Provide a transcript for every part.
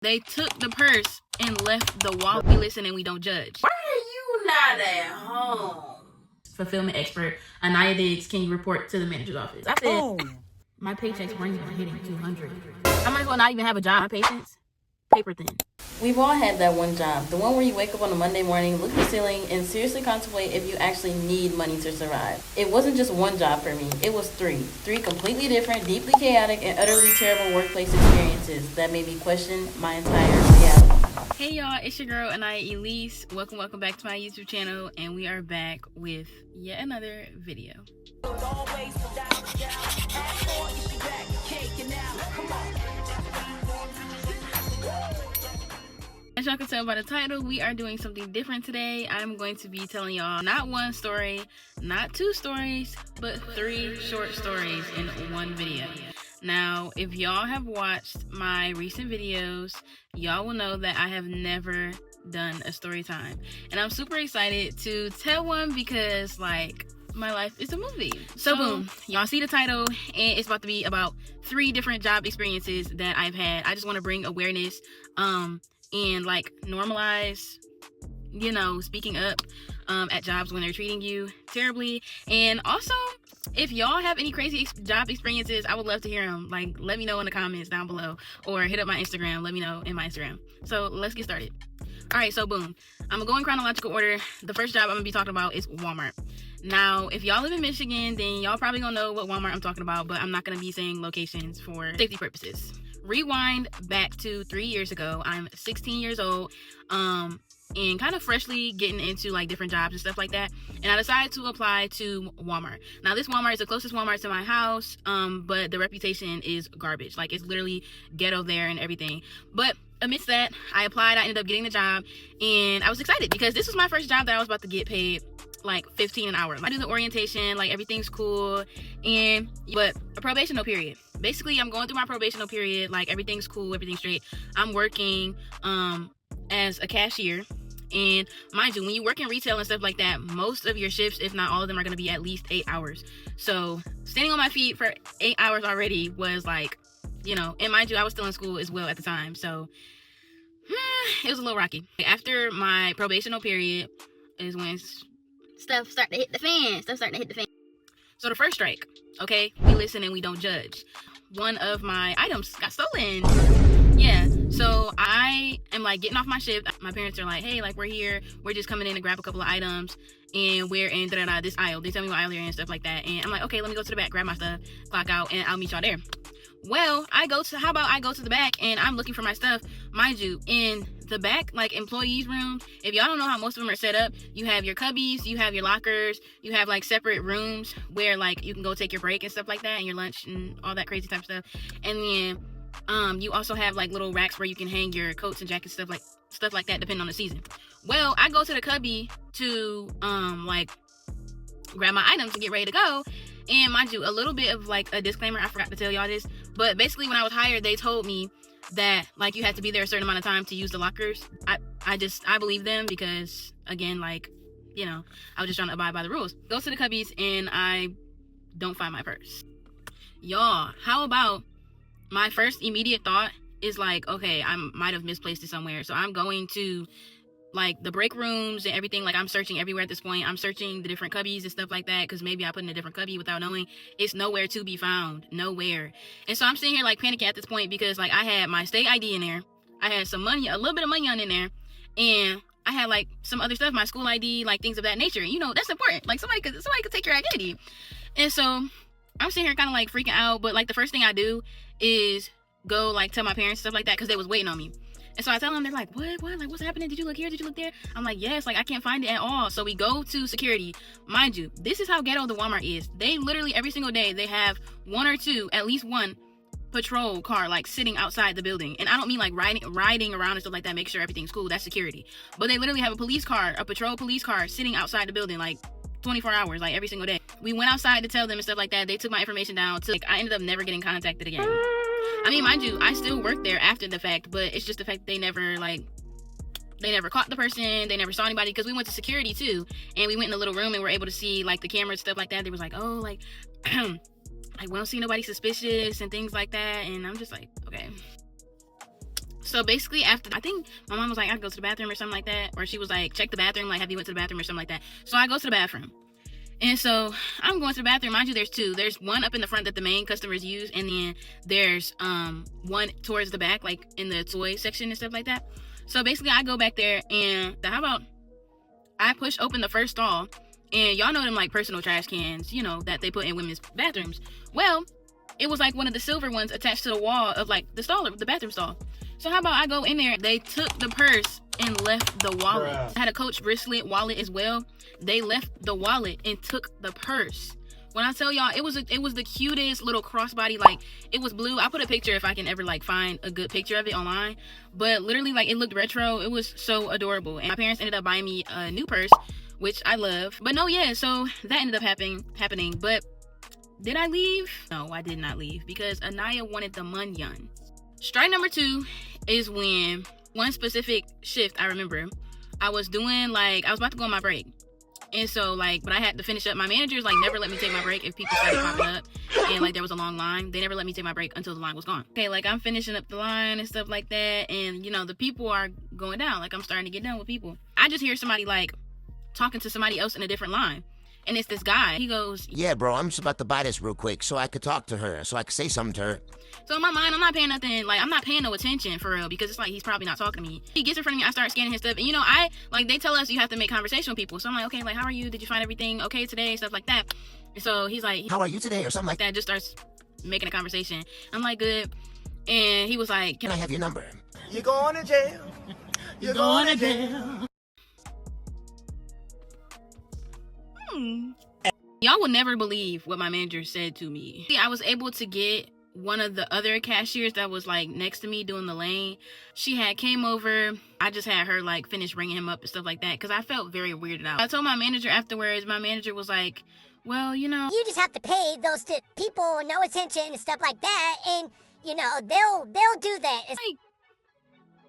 They took the purse and left the wallet. We listen and we don't judge. Why are you not at home? Fulfillment expert Aniya Diggs, can you report to the manager's office? I said, my paychecks weren't even hitting 200. I might as well not even have a job. My patience, paper thin. We've all had that one job, the one where you wake up on a Monday morning, look at the ceiling, and seriously contemplate if you actually need money to survive. It wasn't just one job for me, it was three completely different, deeply chaotic, and utterly terrible workplace experiences that made me question my entire reality. Hey y'all, it's your girl Aniya, Elise. Welcome back to my YouTube channel, and we are back with yet another video. As y'all can tell by the title, we are doing something different today. I'm going to be telling y'all not one story, not two stories, but 3 short stories in one video. Now, if y'all have watched my recent videos, y'all will know that I have never done a story time. And I'm super excited to tell one because, like, my life is a movie. So boom, y'all see the title, and it's about to be about 3 different job experiences that I've had. I just want to bring awareness, and like normalize, you know, speaking up at jobs when they're treating you terribly. And also, if y'all have any crazy job experiences, I would love to hear them. Like, let me know in the comments down below, or hit up my Instagram. Let me know in my Instagram. So let's get started. All right, so boom, I'm gonna go in chronological order. The first job I'm gonna be talking about is Walmart. Now, if y'all live in Michigan, then y'all probably gonna know what Walmart I'm talking about, but I'm not gonna be saying locations for safety purposes. Rewind back to 3 years ago. I'm 16 years old, and kind of freshly getting into like different jobs and stuff like that. And I decided to apply to Walmart. Now, this Walmart is the closest Walmart to my house, but the reputation is garbage. Like, it's literally ghetto there and everything. But amidst that, I applied. I ended up getting the job, and I was excited because this was my first job that I was about to get paid like $15 an hour. I do the orientation, like everything's cool, but a probational period. Basically, I'm going through my probational period, like everything's cool, everything's straight. I'm working as a cashier, and mind you, when you work in retail and stuff like that, most of your shifts, if not all of them, are going to be at least 8 hours. So standing on my feet for 8 hours already was like, you know, and mind you, I was still in school as well at the time, so it was a little rocky. After my probational period is when stuff starting to hit the fan. So the first strike, okay, we listen and we don't judge. One of my items got stolen. Yeah, so I am like getting off my shift. My parents are like, hey, like, we're here, we're just coming in to grab a couple of items, and we're in this aisle. They tell me what aisle they're in and stuff like that, and I'm like, okay, let me go to the back, grab my stuff, clock out, and I'll meet y'all there. Well, how about I go to the back, and I'm looking for my stuff. Mind you, in the back, like, employees room, if y'all don't know how most of them are set up, you have your cubbies, you have your lockers, you have like separate rooms where like you can go take your break and stuff like that, and your lunch and all that crazy type of stuff. And then you also have like little racks where you can hang your coats and jackets, stuff like that, depending on the season. Well, I go to the cubby to like grab my items and get ready to go. And mind you, a little bit of like a disclaimer, I forgot to tell y'all this, but basically when I was hired, they told me that like you had to be there a certain amount of time to use the lockers. I believe them because, again, like, you know, I was just trying to abide by the rules. Go to the cubbies and I don't find my purse. Y'all, how about my first immediate thought is like, okay, I might have misplaced it somewhere. So I'm going to like the break rooms and everything. Like, I'm searching everywhere at this point. I'm searching the different cubbies and stuff like that, because maybe I put in a different cubby without knowing. It's nowhere to be found, nowhere. And so I'm sitting here like panicking at this point because like I had my state ID in there, I had some money, a little bit of money on in there, and I had like some other stuff, my school ID, like things of that nature. You know, that's important. Like, somebody could take your identity. And so I'm sitting here kind of like freaking out, but like the first thing I do is go like tell my parents, stuff like that, because they was waiting on me. And so I tell them, they're like, what, like, what's happening? Did you look here? Did you look there? I'm like, yes, like, I can't find it at all. So we go to security. Mind you, this is how ghetto the Walmart is. They literally, every single day, they have one or two, at least one patrol car, like, sitting outside the building. And I don't mean, like, riding around and stuff like that, make sure everything's cool. That's security. But they literally have a patrol police car, sitting outside the building, like, 24 hours, like, every single day. We went outside to tell them and stuff like that. They took my information down. Like, I ended up never getting contacted again. I mean, mind you, I still worked there after the fact, but it's just the fact they never caught the person. They never saw anybody, because we went to security too, and we went in a little room and were able to see like the cameras, stuff like that. They was like, oh, like like, we don't see nobody suspicious and things like that. And I'm just like, okay. So basically, after, I think my mom was like, I could go to the bathroom or something like that. Or she was like, check the bathroom, like, have you went to the bathroom or something like that. So I go to the bathroom. And so I'm going to the bathroom. Mind you, there's two. There's one up in the front that the main customers use. And then there's one towards the back, like in the toy section and stuff like that. So basically, I go back there and how about I push open the first stall. And y'all know them like personal trash cans, you know, that they put in women's bathrooms. Well, it was like one of the silver ones attached to the wall of like the bathroom stall. So how about I go in there? They took the purse and left the wallet. I had a Coach bracelet wallet as well. They left the wallet and took the purse. When I tell y'all, it was the cutest little crossbody. Like, it was blue. I'll put a picture if I can ever like find a good picture of it online. But literally, like, it looked retro. It was so adorable. And my parents ended up buying me a new purse, which I love. But no, yeah, so that ended up happening. But did I leave? No, I did not leave because Aniya wanted the munyon. Strike number 2 is when one specific shift I remember, I was about to go on my break. And so, like, but I had to finish up. My managers, like, never let me take my break if people started popping up and, like, there was a long line. They never let me take my break until the line was gone. Okay, like, I'm finishing up the line and stuff like that. And, you know, the people are going down. Like, I'm starting to get done with people. I just hear somebody, like, talking to somebody else in a different line. And it's this guy. He goes, yeah, bro, I'm just about to buy this real quick so I could talk to her, so I could say something to her. So in my mind, I'm not paying nothing, like, I'm not paying no attention for real, because it's like, he's probably not talking to me. He gets in front of me, I start scanning his stuff, and you know, they tell us you have to make conversation with people. So I'm like, okay, like, how are you? Did you find everything okay today? Stuff like that. And so he's like, how are you today? Or something like that. Just starts making a conversation. I'm like, good. And he was like, can I have your number? You're going to jail. You're going to jail. Y'all will never believe what my manager said to me. I was able to get one of the other cashiers that was like next to me doing the lane. She had came over. I just had her like finish ringing him up and stuff like that because I felt very weirded out. I told my manager afterwards. My manager was like, well, you know, you just have to pay those people no attention and stuff like that, and you know, they'll do that. It's like,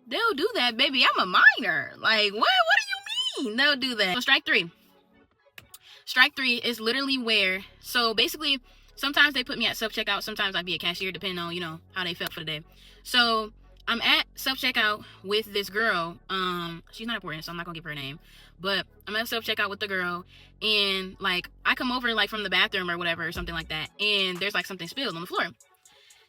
they'll do that, baby. I'm a minor. Like, what do you mean they'll do that? So strike three is literally where, so basically, sometimes they put me at self-checkout, sometimes I'd be a cashier, depending on, you know, how they felt for the day. So I'm at self-checkout with this girl. She's not important, so I'm not gonna give her a name. But I'm at self-checkout with the girl, and like I come over like from the bathroom or whatever, or something like that, and there's like something spilled on the floor.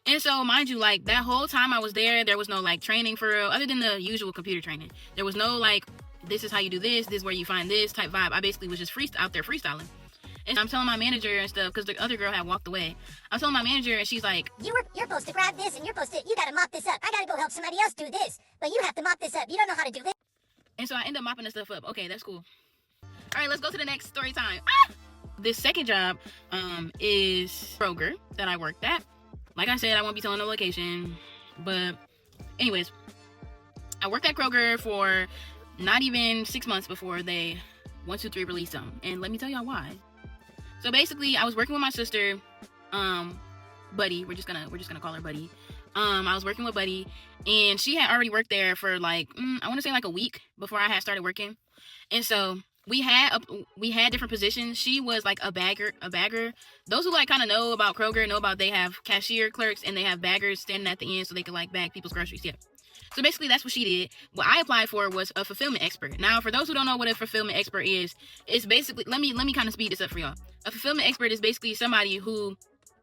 And so, mind you, like that whole time I was there was no like training for real, other than the usual computer training. There was no like, this is how you do this is where you find this type vibe. I basically was just out there freestyling. And I'm telling my manager and stuff, because the other girl had walked away. I'm telling my manager, and she's like, you're supposed to grab this, and you gotta mop this up. I gotta go help somebody else do this, but you have to mop this up. You don't know how to do this. And so I end up mopping this stuff up. Okay, that's cool. All right, let's go to the next story time. This second job is Kroger that I worked at. Like I said, I won't be telling the location, but anyways, I worked at Kroger for not even 6 months before they 1, 2, 3 released them. And let me tell y'all why. So basically, I was working with my sister, Buddy. We're just gonna call her Buddy. I was working with Buddy, and she had already worked there for like I want to say like a week before I had started working. And so we had different positions. She was like a bagger. Those who like kind of know about Kroger know about they have cashier clerks and they have baggers standing at the end so they can like bag people's groceries. Yeah. So basically, that's what she did. What I applied for was a fulfillment expert. Now, for those who don't know what a fulfillment expert is, it's basically, let me kind of speed this up for y'all. A fulfillment expert is basically somebody who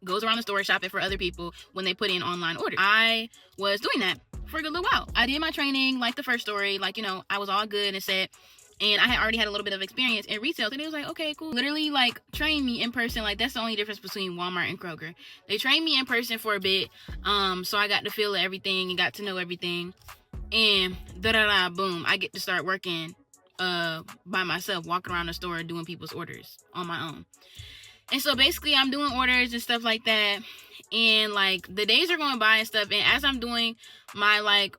goes around the store shopping for other people when they put in online orders. I was doing that for a good little while. I did my training, like the first story, like, you know, I was all good and set. And I had already had a little bit of experience in retail. And it was like, okay, cool. Literally, like, train me in person. Like, that's the only difference between Walmart and Kroger. They trained me in person for a bit. So I got to feel everything and got to know everything. And boom, I get to start working by myself, walking around the store doing people's orders on my own. And so basically, I'm doing orders and stuff like that. And, like, the days are going by and stuff. And as I'm doing my, like,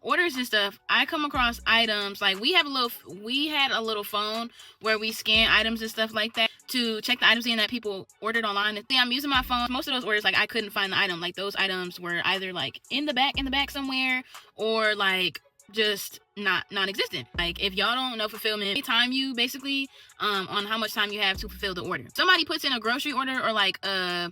orders and stuff, I come across items. Like, we had a little phone where we scan items and stuff like that to check the items in that people ordered online. And I'm using my phone. Most of those orders, like, I couldn't find the item. Like, those items were either like in the back somewhere, or like just non-existent. Like, if y'all don't know fulfillment, they time you basically on how much time you have to fulfill the order. Somebody puts in a grocery order or like a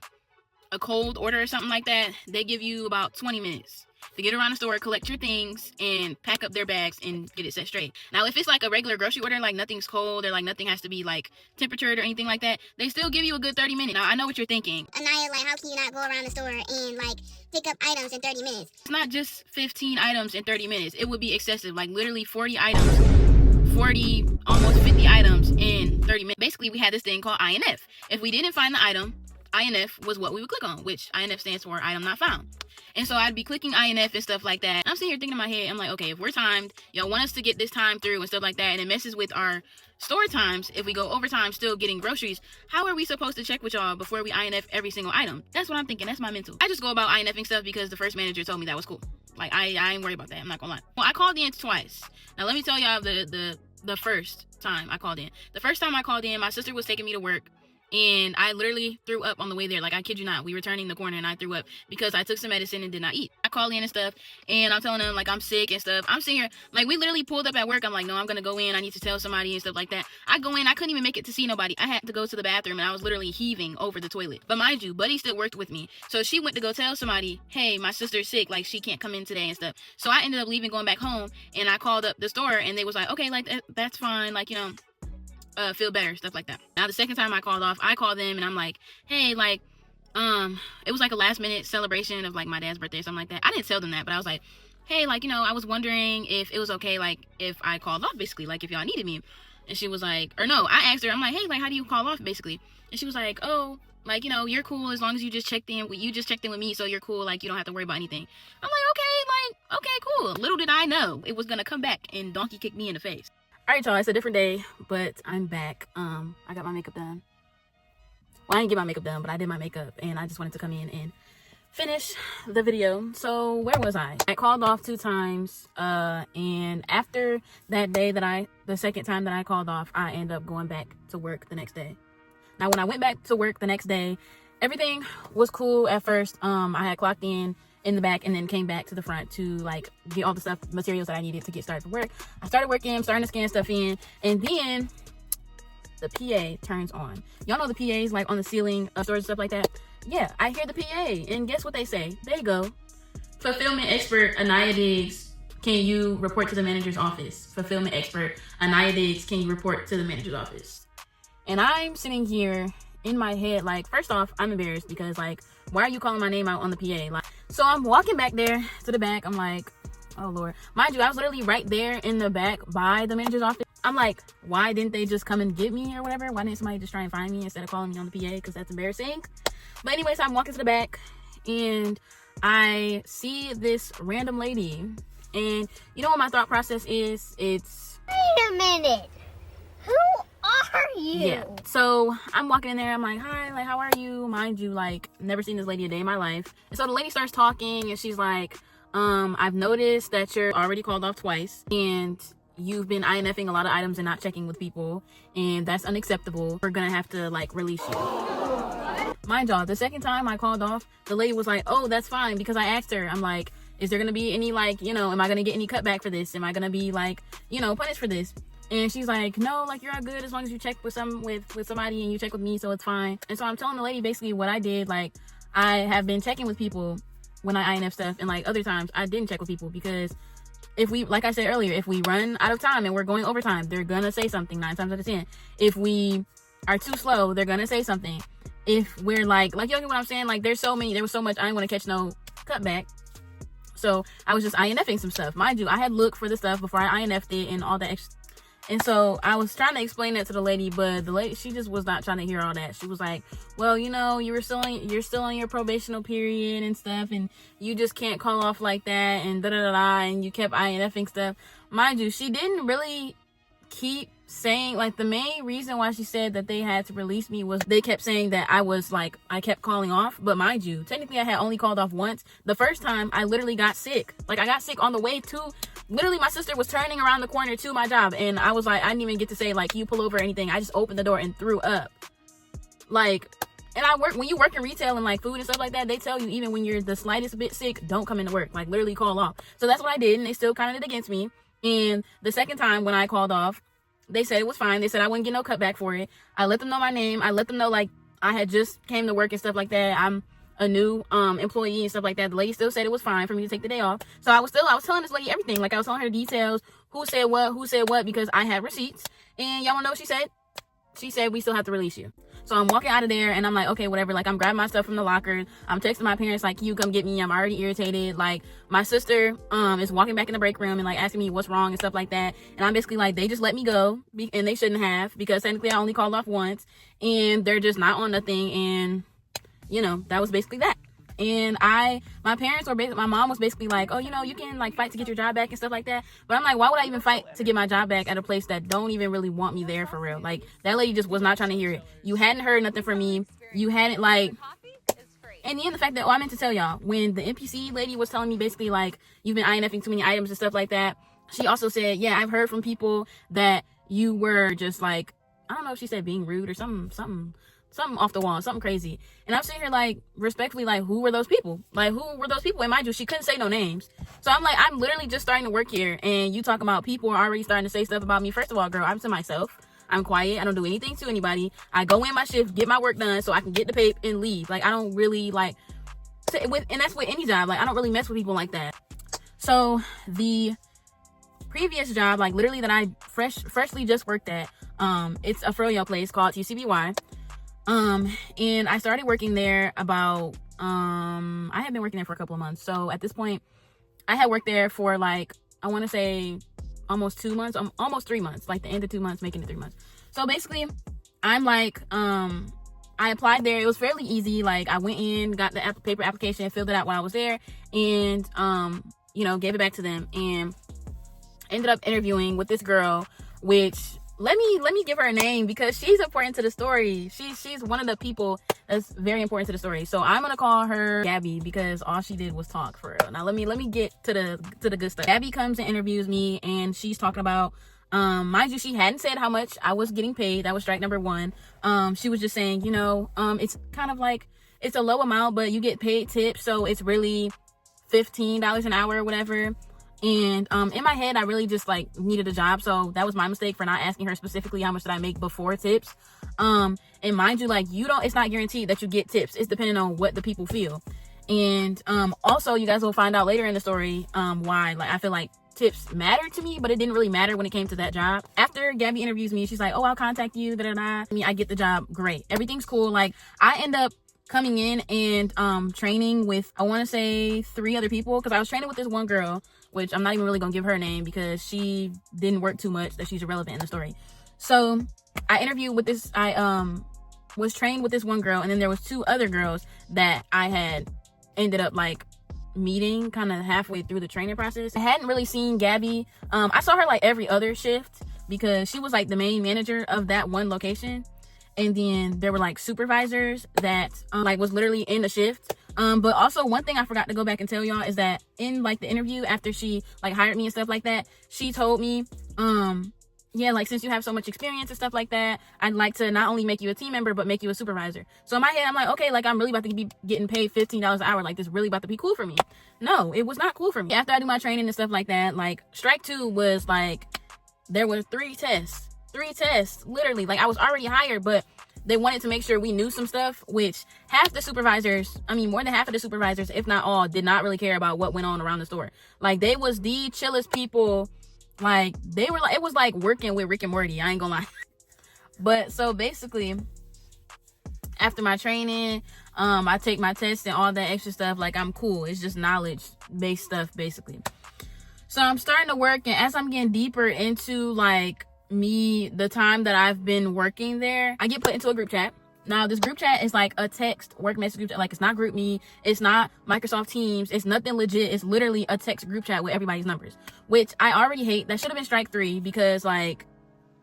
cold order or something like that, they give you about 20 minutes. to get around the store, collect your things, and pack up their bags and get it set straight. Now, if it's like a regular grocery order, like nothing's cold or like nothing has to be like temperatured or anything like that, they still give you a good 30 minutes. Now, I know what you're thinking. Aniya, like, how can you not go around the store and, like, pick up items in 30 minutes? It's not just 15 items in 30 minutes. It would be excessive. Like, literally 40 items, 40, almost 50 items in 30 minutes. Basically, we had this thing called INF. If we didn't find the item, INF was what we would click on, which INF stands for item not found. And so I'd be clicking INF and stuff like that. I'm sitting here thinking in my head, I'm like, okay, if we're timed, y'all want us to get this time through and stuff like that, and it messes with our store times if we go overtime still getting groceries, how are we supposed to check with y'all before we INF every single item? That's what I'm thinking. That's my mental. I just go about INFing stuff because the first manager told me that was cool. Like, I ain't worried about that. I'm not gonna lie. Well, I called in twice. Now, let me tell y'all the first time I called in. The first time I called in, my sister was taking me to work, and I literally threw up on the way there. Like, I kid you not. We were turning the corner and I threw up because I took some medicine and did not eat. I called in and stuff, and I'm telling them, like, I'm sick and stuff. I'm sitting here, like, we literally pulled up at work. I'm like, no, I'm going to go in. I need to tell somebody and stuff like that. I go in. I couldn't even make it to see nobody. I had to go to the bathroom, and I was literally heaving over the toilet. But mind you, Buddy still worked with me. So she went to go tell somebody, hey, my sister's sick. Like, she can't come in today and stuff. So I ended up leaving, going back home, and I called up the store, and they was like, okay, like, that's fine. Like, you know, feel better, stuff like that. Now, the second time I called off, I called them and I'm like, hey, like, it was like a last minute celebration of like my dad's birthday or something like that. I didn't tell them that, but I was like, hey, like, you know, I was wondering if it was okay, like, if I called off, basically, like, if y'all needed me. And she was like, or no, I asked her, I'm like, hey, like, how do you call off, basically? And she was like, oh, like, you know, you're cool as long as you just checked in with me, so you're cool, like, you don't have to worry about anything. I'm like, okay, cool. Little did I know it was gonna come back and donkey kick me in the face. All right, y'all, it's a different day, but I'm back. I got my makeup done. Well, I didn't get my makeup done, but I did my makeup, and I just wanted to come in and finish the video. So where was I? I called off 2 times, and after that day the second time that I called off, I ended up going back to work the next day. Now, when I went back to work the next day, everything was cool at first. I had clocked in the back and then came back to the front to like get all the materials that I needed to get started for work. I started working, I'm starting to scan stuff in, and then the PA turns on. Y'all know the PAs like on the ceiling of stores and stuff like that? Yeah, I hear the PA, and guess what they say? They go, fulfillment expert Aniya Diggs, can you report to the manager's office? Fulfillment expert Aniya Diggs, can you report to the manager's office? And I'm sitting here in my head, like, first off, I'm embarrassed because, like, why are you calling my name out on the PA? Like, so I'm walking back there to the back. I'm like, oh Lord. Mind you, I was literally right there in the back by the manager's office. I'm like, why didn't they just come and get me or whatever? Why didn't somebody just try and find me instead of calling me on the PA? Because that's embarrassing. But anyways, I'm walking to the back and I see this random lady. And you know what my thought process is? It's, Wait a minute. Who are you? yeah. So I'm walking in there. I'm like, hi, like, how are you? Mind you, like, never seen this lady a day in my life. And so the lady starts talking and she's like, I've noticed that you're already called off twice and you've been INFing a lot of items and not checking with people, and that's unacceptable. We're gonna have to like release you. Mind y'all, the second time I called off, the lady was like, oh, that's fine, because I asked her, I'm like, is there gonna be any, like, you know, am I gonna get any cutback for this? Am I gonna be like, you know, punished for this? And she's like, no, like, you're all good as long as you check with somebody and you check with me, so it's fine. And so I'm telling the lady basically what I did. Like, I have been checking with people when I INF stuff, and like other times I didn't check with people, because if we, like I said earlier, if we run out of time and we're going overtime, they're gonna say something 9 times out of 10. If we are too slow, they're gonna say something. If we're like you know what I'm saying? Like, there was so much, I ain't gonna catch no cutback. So I was just INFing some stuff. Mind you, I had looked for the stuff before I INF'd it and all that extra. And so I was trying to explain that to the lady, but the lady, she just was not trying to hear all that. She was like, well, you know, you're still on your probational period and stuff, and you just can't call off like that, and da-da-da-da, and you kept INFing stuff. Mind you, she didn't really keep saying, like, the main reason why she said that they had to release me was they kept saying that I kept calling off. But mind you, technically I had only called off once. The first time I literally got sick. Like, I got sick on the way to, literally my sister was turning around the corner to my job, and I was like, I didn't even get to say, like, can you pull over or anything. I just opened the door and threw up. Like, and when you work in retail and like food and stuff like that, they tell you even when you're the slightest bit sick, don't come into work. Like, literally call off. So that's what I did, and they still counted it against me. And the second time when I called off, they said it was fine. They said I wouldn't get no cutback for it. I let them know my name. I let them know, like, I had just came to work and stuff like that. I'm a new employee and stuff like that, the lady still said it was fine for me to take the day off. So I was telling this lady everything. Like, I was telling her the details, who said what, because I had receipts. And y'all wanna know what she said? She said, we still have to release you. So I'm walking out of there, and I'm like, okay, whatever. Like, I'm grabbing my stuff from the locker. I'm texting my parents, like, can you come get me? I'm already irritated. Like, my sister is walking back in the break room and, like, asking me what's wrong and stuff like that. And I'm basically like, they just let me go, and they shouldn't have, because technically I only called off once, and they're just not on nothing. And, you know, that was basically that. And my mom was basically like, oh, you know, you can, like, fight to get your job back and stuff like that. But I'm like, why would I even fight to get my job back at a place that don't even really want me there for real? Like, that lady just was not trying to hear it. You hadn't heard nothing from me. You hadn't, like... And then the fact that, I meant to tell y'all, when the NPC lady was telling me basically, like, you've been INFing too many items and stuff like that, she also said, yeah, I've heard from people that you were just, like, I don't know if she said being rude or something off the wall, something crazy. And I'm sitting here, like, respectfully, like, who were those people? Like, who were those people? And mind you, she couldn't say no names. So I'm like, I'm literally just starting to work here, and you talking about people are already starting to say stuff about me. First of all, girl, I'm to myself. I'm quiet. I don't do anything to anybody. I go in my shift, get my work done so I can get the pay and leave. Like, I don't really, like, and that's with any job. Like, I don't really mess with people like that. So the previous job, like, literally that I freshly just worked at, it's a froyo place called TCBY. And I started working there about, I had been working there for a couple of months. So at this point, I had worked there for, like, I want to say almost 2 months, almost 3 months, like the end of 2 months, making it 3 months. So basically, I'm like, I applied there. It was fairly easy. Like, I went in, got the paper application, filled it out while I was there, and, you know, gave it back to them, and ended up interviewing with this girl, which... Let me give her a name because she's important to the story. She's one of the people that's very important to the story. So I'm gonna call her Gabby because all she did was talk for real. Now let me get to the good stuff. Gabby comes and interviews me, and she's talking about, mind you, she hadn't said how much I was getting paid. That was strike number one. She was just saying, you know, it's kind of like, it's a low amount, but you get paid tips, so it's really $15 an hour or whatever. And in my head, I really just, like, needed a job. So that was my mistake for not asking her specifically how much did I make before tips. And mind you, like, it's not guaranteed that you get tips. It's depending on what the people feel. And also, you guys will find out later in the story why, like, I feel like tips mattered to me, but it didn't really matter when it came to that job. After Gabby interviews me, she's like, oh, I'll contact you, da-da-da. I mean, I get the job, great. Everything's cool. Like, I end up coming in and training with, I want to say 3 other people, because I was training with this one girl, which I'm not even really gonna give her a name because she didn't work too much that she's irrelevant in the story. So I interviewed with this, I was trained with this one girl, and then there was 2 other girls that I had ended up, like, meeting kind of halfway through the training process. I hadn't really seen Gabby. I saw her, like, every other shift because she was, like, the main manager of that one location. And then there were, like, supervisors that like was literally in the shift. But also one thing I forgot to go back and tell y'all is that in, like, the interview after she, like, hired me and stuff like that, she told me, yeah, like, since you have so much experience and stuff like that, I'd like to not only make you a team member, but make you a supervisor. So in my head, I'm like, okay, like, I'm really about to be getting paid $15 an hour. Like, this really about to be cool for me. No, it was not cool for me. After I do my training and stuff like that, like, strike 2 was, like, there were 3 tests, literally. Like, I was already hired, but they wanted to make sure we knew some stuff, which half the supervisors, I mean, more than half of the supervisors, if not all, did not really care about what went on around the store. Like, they was the chillest people. Like, they were like, it was like working with Rick and Morty, I ain't gonna lie. But so basically, after my training, I take my test and all that extra stuff. Like, I'm cool. It's just knowledge based stuff, basically. So I'm starting to work, and as I'm getting deeper into, like, the time that I've been working there, I get put into a group chat. Now, this group chat is like a text work message group chat. Like, it's not GroupMe, it's not Microsoft Teams, it's nothing legit. It's literally a text group chat with everybody's numbers, which I already hate. That should have been strike 3 because, like,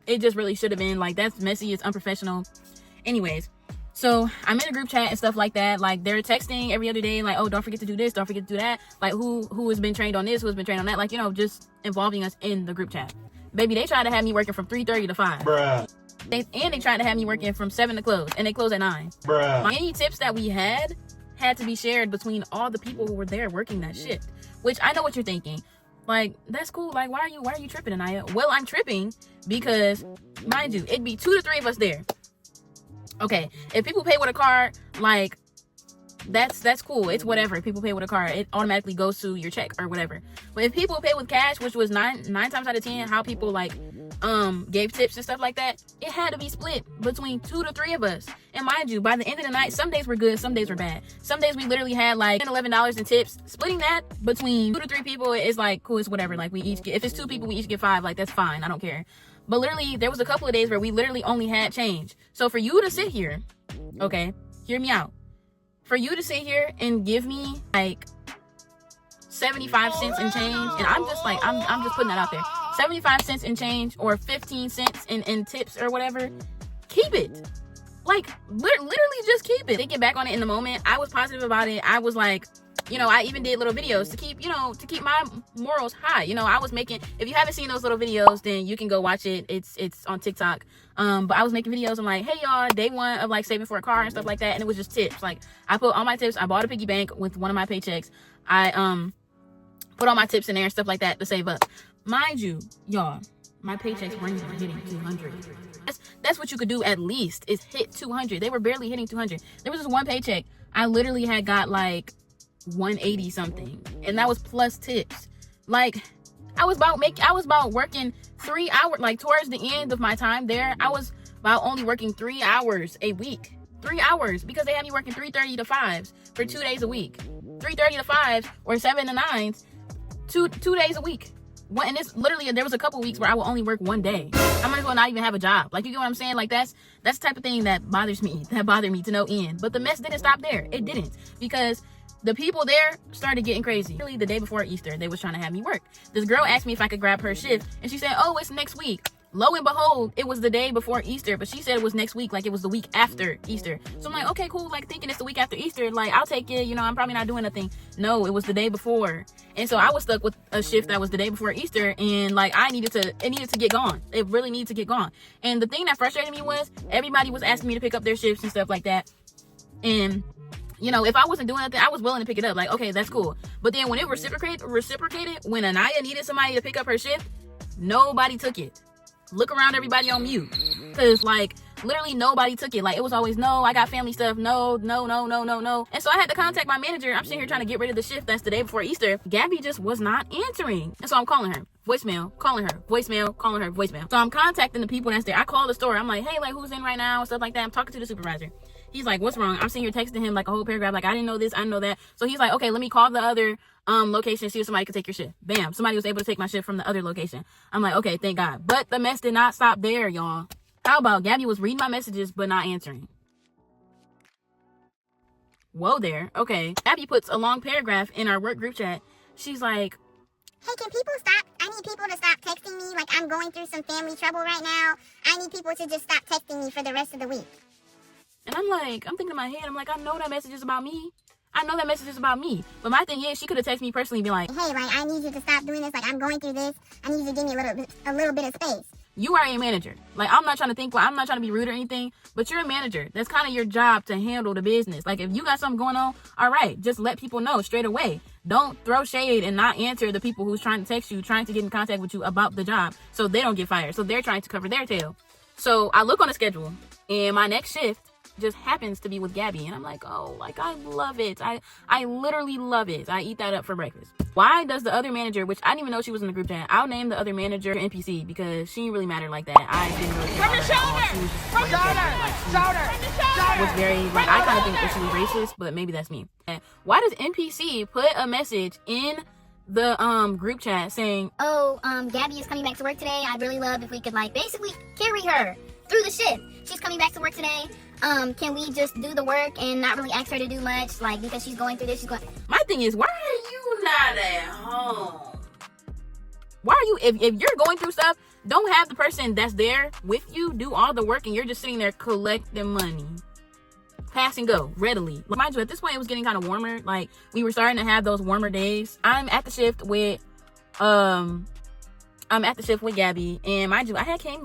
it just really should have been, like, that's messy, it's unprofessional. Anyways, so I'm in a group chat and stuff like that. Like, they're texting every other day, like, oh, don't forget to do this, don't forget to do that. Like, who has been trained on this, who has been trained on that, like, you know, just involving us in the group chat. Baby, they tried to have me working from 3:30 to 5. Bruh. They tried to have me working from 7 to close, and they close at 9. Bruh. Any tips that we had to be shared between all the people who were there working that shift. Which, I know what you're thinking. Like, that's cool. Like, why are you tripping, Aniya? Well, I'm tripping because, mind you, it'd be 2 to 3 of us there. Okay, if people pay with a card, like, that's cool. It's whatever. If people pay with a card, it automatically goes to your check or whatever. But if people pay with cash, which was nine times out of 10 how people like gave tips and stuff like that, it had to be split between 2 to 3 of us. And mind you, by the end of the night, some days were good, some days were bad. Some days we literally had like $10-11 in tips. Splitting that between 2 to 3 people is like cool, it's whatever. Like we each get, if it's 2 people, we each get 5. Like that's fine, I don't care. But literally there was a couple of days where we literally only had change. So for you to sit here, okay, hear me out. For you to sit here and give me like 75 cents in change, and I'm just like, I'm just putting that out there. 75 cents in change or 15 cents in tips or whatever, keep it. Like, literally just keep it. Thinking back on it in the moment, I was positive about it. I was like, you know, I even did little videos to keep, you know, to keep my morals high. You know, I was making, if you haven't seen those little videos, then you can go watch it. It's on TikTok. But I was making videos. I'm like, hey y'all, day 1 of like saving for a car and stuff like that. And it was just tips. Like I put all my tips. I bought a piggy bank with one of my paychecks. I put all my tips in there and stuff like that to save up. Mind you, y'all, my paychecks weren't even hitting 200. That's what you could do at least, is hit 200. They were barely hitting 200. There was this one paycheck. I literally had got like 180 something, and that was plus tips. Like I was about working 3 hours, like towards the end of my time there, I was about only working 3 hours a week. 3 hours, because they had me working 3:30 to 5s for 2 days a week. 3:30 to 5s or 7 to 9s, two days a week. And it's literally, there was a couple weeks where I would only work 1 day. I might as well not even have a job. Like, you get what I'm saying? Like, that's the type of thing that bothers me. That bothered me to no end. But the mess didn't stop there. It didn't. Because the people there started getting crazy. Really, the day before Easter, they was trying to have me work. This girl asked me if I could grab her shift. And she said, oh, it's next week. Lo and behold, it was the day before Easter, but she said it was next week, like it was the week after Easter. So I'm like, okay, cool, like thinking it's the week after Easter, like I'll take it, you know, I'm probably not doing nothing. No, it was the day before. And so I was stuck with a shift that was the day before Easter, and like it needed to get gone. It really needed to get gone. And the thing that frustrated me was everybody was asking me to pick up their shifts and stuff like that. And you know, if I wasn't doing nothing, I was willing to pick it up. Like, okay, that's cool. But then when it reciprocated, when Aniya needed somebody to pick up her shift, nobody took it. Look around, everybody on mute. Because, like, literally nobody took it. Like, it was always, no, I got family stuff. No. And so I had to contact my manager. I'm sitting here trying to get rid of the shift that's the day before Easter. Gabby just was not answering. And so I'm calling her. Voicemail, calling her. Voicemail, calling her. Voicemail. So I'm contacting the people that's there. I call the store. I'm like, hey, like, who's in right now? And stuff like that. I'm talking to the supervisor. He's like, what's wrong? I'm sitting here texting him like a whole paragraph. Like, I didn't know this. I didn't know that. So he's like, okay, let me call the other location and see if somebody could take your shift. Bam. Somebody was able to take my shift from the other location. I'm like, okay, thank God. But the mess did not stop there, y'all. How about Gabby was reading my messages but not answering? Whoa there. Okay. Gabby puts a long paragraph in our work group chat. She's like, hey, can people stop? I need people to stop texting me. Like, I'm going through some family trouble right now. I need people to just stop texting me for the rest of the week. And I'm like, I'm thinking in my head, I'm like, I know that message is about me. I know that message is about me. But my thing is, she could have texted me personally and be like, hey, like, I need you to stop doing this. Like, I'm going through this. I need you to give me a little bit of space. You are a manager. Like, I'm not trying to be rude or anything, but you're a manager. That's kind of your job to handle the business. Like, if you got something going on, all right, just let people know straight away. Don't throw shade and not answer the people who's trying to text you, trying to get in contact with you about the job so they don't get fired. So they're trying to cover their tail. So I look on the schedule and my next shift just happens to be with Gabby, and I'm like, oh, like, I love it. I literally love it. I eat that up for breakfast. Why does the other manager, which I didn't even know she was in the group chat, I'll name the other manager NPC because she didn't really matter like that. I didn't really care about her. She was very, like, I kind of think that she was racist, but maybe that's me. Why does NPC put a message in the group chat saying, oh, Gabby is coming back to work today. I'd really love if we could, like, basically carry her through the shift. She's coming back to work today. Can we just do the work and not really ask her to do much, like, because she's going through this, My thing is, why are you not at home? Why are you, if you're going through stuff, don't have the person that's there with you do all the work and you're just sitting there collecting money. Pass and go, readily. Mind you, at this point, it was getting kind of warmer. Like, we were starting to have those warmer days. I'm at the shift with Gabby, and mind you, I came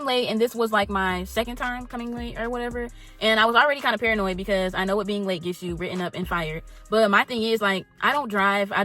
late, and this was like my second time coming late or whatever. And I was already kind of paranoid because I know what being late gets you written up and fired. But my thing is, like, I don't drive. I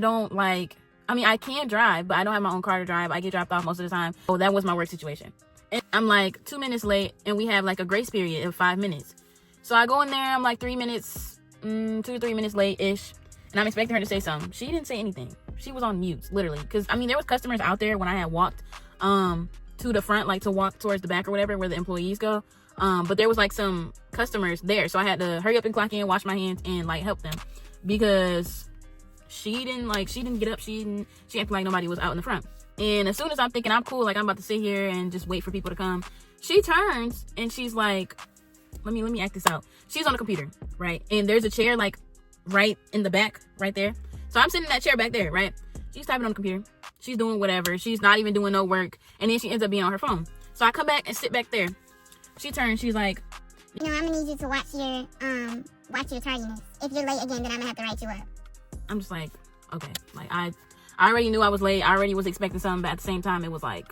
can drive, but I don't have my own car to drive. I get dropped off most of the time. So that was my work situation. And I'm like 2 minutes late, and we have like a grace period of 5 minutes. So I go in there, I'm like 3 minutes 2 to 3 minutes late-ish, and I'm expecting her to say something. She didn't say anything. She was on mute, literally. Because, I mean, there was customers out there when I had walked to the front, like to walk towards the back or whatever, where the employees go. But there was like some customers there, so I had to hurry up and clock in, wash my hands, and like help them, because she didn't get up. She acted like nobody was out in the front. And as soon as I'm thinking I'm cool, like I'm about to sit here and just wait for people to come, she turns and she's like, let me act this out. She's on the computer, right? And there's a chair like right in the back, right there. So I'm sitting in that chair back there, right? She's typing on the computer. She's doing whatever. She's not even doing no work. And then she ends up being on her phone. So I come back and sit back there. She turns, she's like, I'm gonna need you to watch your tardiness. If you're late again, then I'm gonna have to write you up. I'm just like, okay. Like I already knew I was late. I already was expecting something, but at the same time it was like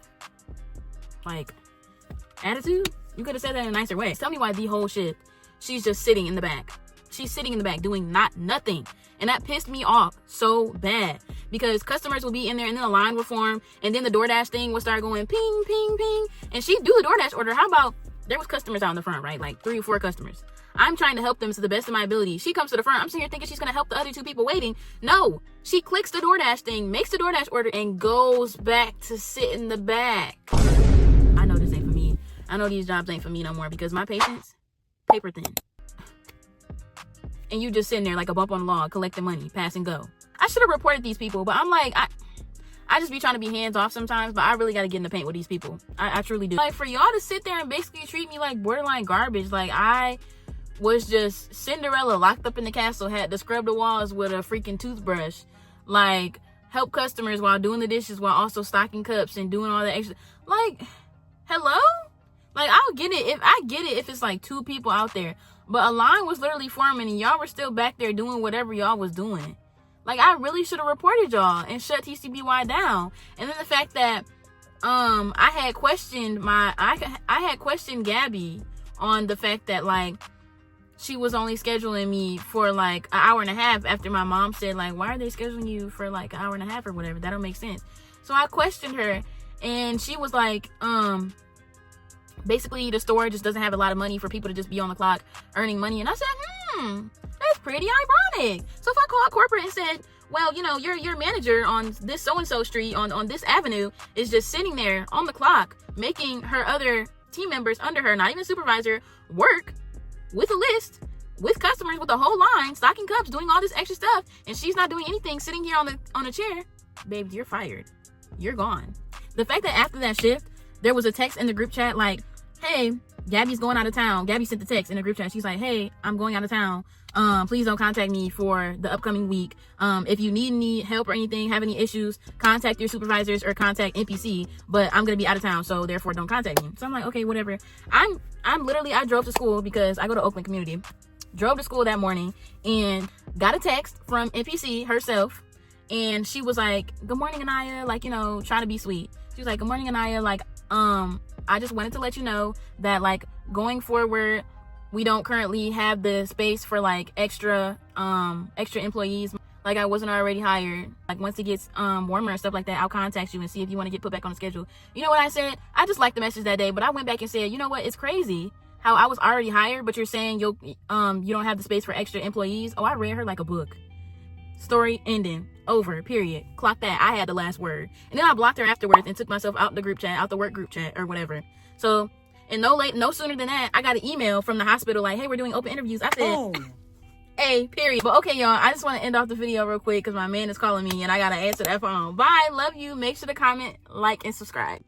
attitude? You could have said that in a nicer way. Tell me why the whole shit, she's just sitting in the back. She's sitting in the back doing nothing. And that pissed me off so bad, because customers would be in there and then a line would form, and then the DoorDash thing would start going ping, ping, ping, and she'd do the DoorDash order. How about, there was customers out in the front, right? Like 3 or 4 customers. I'm trying to help them to the best of my ability. She comes to the front. I'm sitting here thinking she's going to help the other 2 people waiting. No, she clicks the DoorDash thing, makes the DoorDash order, and goes back to sit in the back. I know this ain't for me. I know these jobs ain't for me no more, because my patience, paper thin. And you just sitting there like a bump on the log, collecting money, pass and go. I should have reported these people, but I'm like, I just be trying to be hands off sometimes, but I really got to get in the paint with these people. I truly do. Like, for y'all to sit there and basically treat me like borderline garbage, like I was just Cinderella locked up in the castle, had to scrub the walls with a freaking toothbrush, like help customers while doing the dishes, while also stocking cups and doing all that extra. Like, hello? Like, I'll get it if it's like 2 people out there, but a line was literally forming and y'all were still back there doing whatever y'all was doing. Like, I really should have reported y'all and shut TCBY down. And then the fact that I had questioned Gabby on the fact that, like, she was only scheduling me for like an hour and a half, after my mom said, like, why are they scheduling you for like an hour and a half or whatever? That don't make sense. So I questioned her, and she was like, basically the store just doesn't have a lot of money for people to just be on the clock earning money. And I said, that's pretty ironic. So if I called corporate and said, well, you know, your manager on this so-and-so street on this avenue is just sitting there on the clock making her other team members under her, not even supervisor, work with a list, with customers, with a whole line, stocking cups, doing all this extra stuff, and she's not doing anything, sitting here on a chair, babe, you're fired. You're gone. The fact that after that shift, there was a text in the group chat like, hey, Gabby's going out of town. Gabby sent the text in the group chat. She's like, hey, I'm going out of town. Please don't contact me for the upcoming week. If you need any help or anything, have any issues, contact your supervisors or contact NPC, but I'm going to be out of town, so therefore don't contact me. So I'm like, okay, whatever. I drove to school because I go to Oakland Community. Drove to school that morning and got a text from NPC herself. And she was like, good morning, Aniya, like, you know, trying to be sweet. She was like, good morning, Aniya, like, I just wanted to let you know that, like, going forward, we don't currently have the space for like extra employees. Like, I wasn't already hired. Like, once it gets warmer and stuff like that, I'll contact you and see if you want to get put back on the schedule. You know what I said? I just liked the message that day, but I went back and said, you know what? It's crazy how I was already hired, but you're saying you don't have the space for extra employees. Oh, I read her like a book. Story ending. Over. Period. Clock that. I had the last word. And then I blocked her afterwards and took myself out the group chat, out the work group chat or whatever. So, and no sooner than that, I got an email from the hospital like, hey, we're doing open interviews. I said, hey, period. But okay, y'all, I just want to end off the video real quick because my man is calling me and I got to answer that phone. Bye. Love you. Make sure to comment, like, and subscribe.